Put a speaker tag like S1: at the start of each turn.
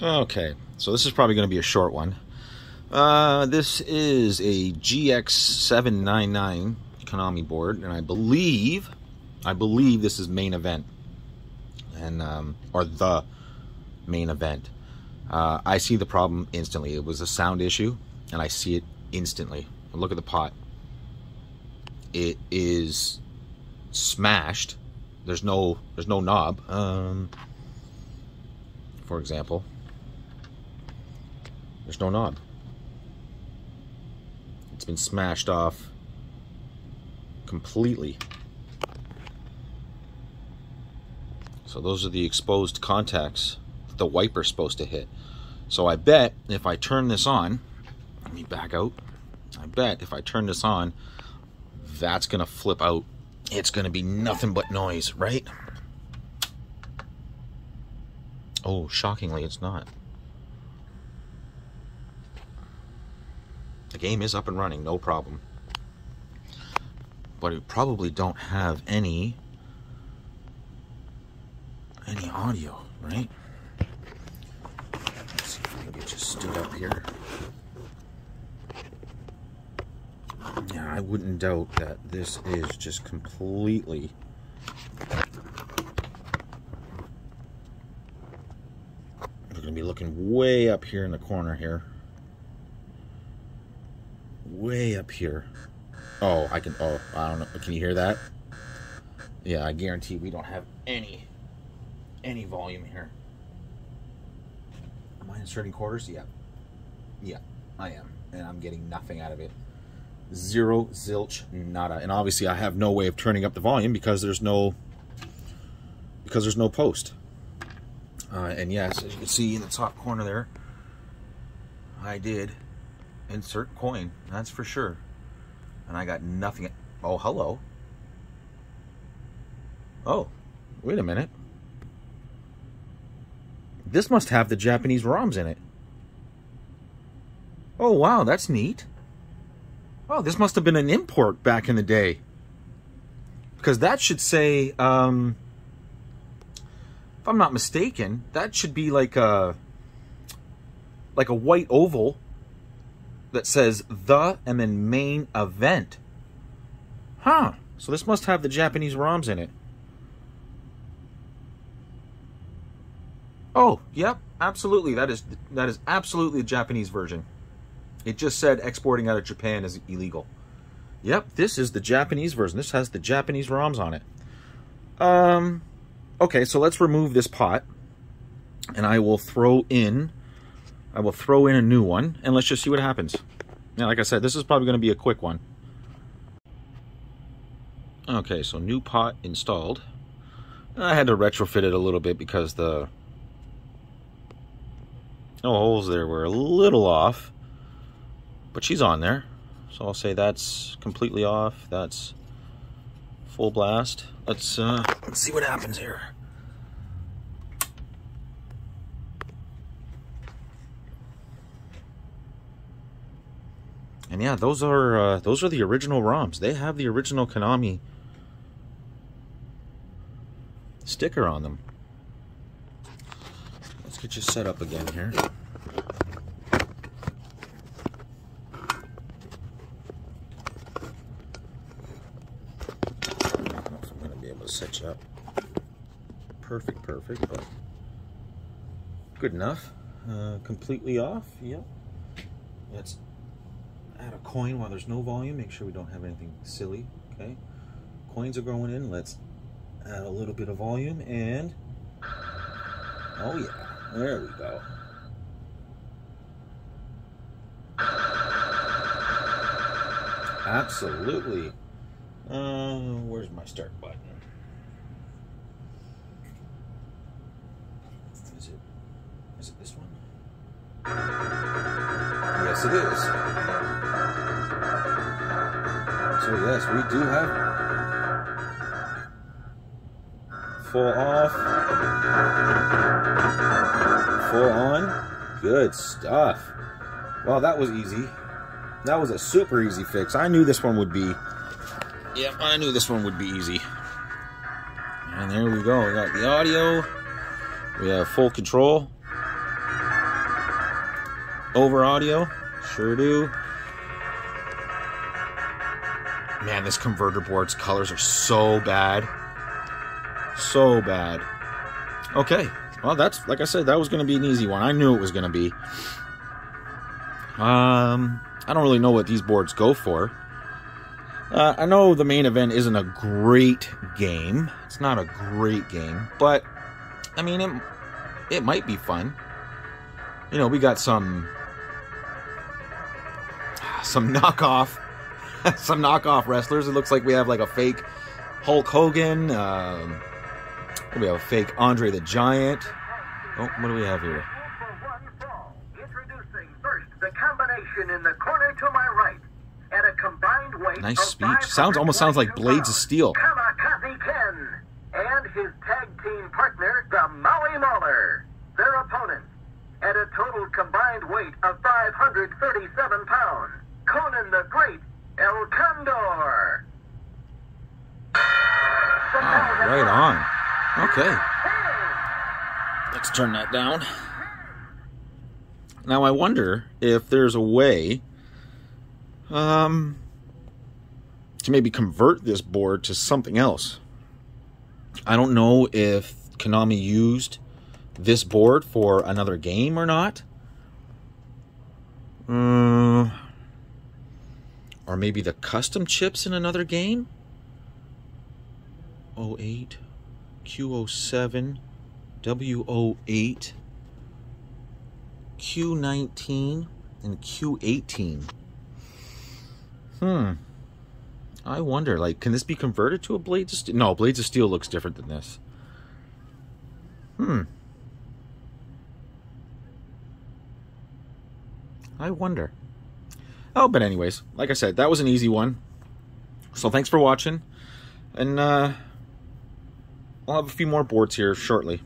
S1: Okay, so this is probably going to be a short one. This is a GX799 Konami board, and I believe this is main event, and or the main event. I see the problem instantly. It was a sound issue, and I see it instantly. Look at the pot. It is smashed. There's no knob. For example, there's no knob. It's been smashed off completely. So those are the exposed contacts that the wiper's supposed to hit. So I bet if I turn this on, let me back out. I bet if I turn this on, that's gonna flip out. It's gonna be nothing but noise, right? Oh, shockingly, it's not. The game is up and running, no problem. But it probably don't have any audio, right? Let's see if I can get you stood up here. Yeah, I wouldn't doubt that this is just completely we're gonna be looking way up here in the corner here. Way up here. Oh, I don't know. Can you hear that? Yeah, I guarantee we don't have any volume here. Am I inserting quarters? Yeah. Yeah, I am. And I'm getting nothing out of it. Zero, zilch, nada. And obviously I have no way of turning up the volume because there's no post. And yes, as you can see in the top corner there, I did insert coin, that's for sure. And I got nothing. Oh, hello. Oh, wait a minute. This must have the Japanese ROMs in it. Oh, wow, that's neat. Oh, this must have been an import back in the day. Because that should say, if I'm not mistaken, that should be like a white oval that says the and then main event. Huh. So this must have the Japanese ROMs in it. Oh, yep, absolutely. That is absolutely the Japanese version. It just said exporting out of Japan is illegal. Yep, this is the Japanese version. This has the Japanese ROMs on it. Okay, so let's remove this pot, and I will throw in a new one, and let's just see what happens. Now, like I said, this is probably going to be a quick one. Okay, so new pot installed. I had to retrofit it a little bit because the holes there were a little off, but she's on there. So I'll say that's completely off. That's full blast. Let's see what happens here. And yeah, those are the original ROMs. They have the original Konami sticker on them. Let's get you set up again here. I don't know if I'm going to be able to set you up perfect, but good enough. Completely off. Yep. Let's add a coin while there's no volume. Make sure we don't have anything silly. Okay, coins are going in. Let's add a little bit of volume, and oh yeah, there we go. Absolutely. Where's my start button? Is it this one? Yes, it is. So yes, we do have full off, full on. Good stuff. Well, that was easy. That was a super easy fix. I knew this one would be. Yep, I knew this one would be easy. And there we go. We got the audio. We have full control. over audio. Sure do. Man, this converter board's colors are so bad. So bad. Okay. Well, that's, like I said, that was going to be an easy one. I knew it was going to be. I don't really know what these boards go for. I know the main event isn't a great game. It's not a great game, but I mean, it might be fun. You know, we got some knockoff some knockoff wrestlers. It looks like we have like a fake Hulk Hogan. We have a fake Andre the Giant. Oh, what do we have here?
S2: Introducing first the combination in the corner to my right. At a combined weight
S1: nice speech. Almost sounds like Blades of Steel.
S2: Kamikaze Ken and his tag team partner, the Maui Mauler. Their opponents, at a total combined weight of 537 pounds, Conan the Great, El Condor.
S1: Right on. Okay. Let's turn that down. Now I wonder if there's a way to maybe convert this board to something else. I don't know if Konami used this board for another game or not. Or maybe the custom chips in another game. 08, Q07, W08, Q19, and Q18. I wonder, like, can this be converted to a Blades of Steel? No, Blades of Steel looks different than this. I wonder. Oh, but anyways, like I said, that was an easy one. So thanks for watching. And I'll have a few more boards here shortly.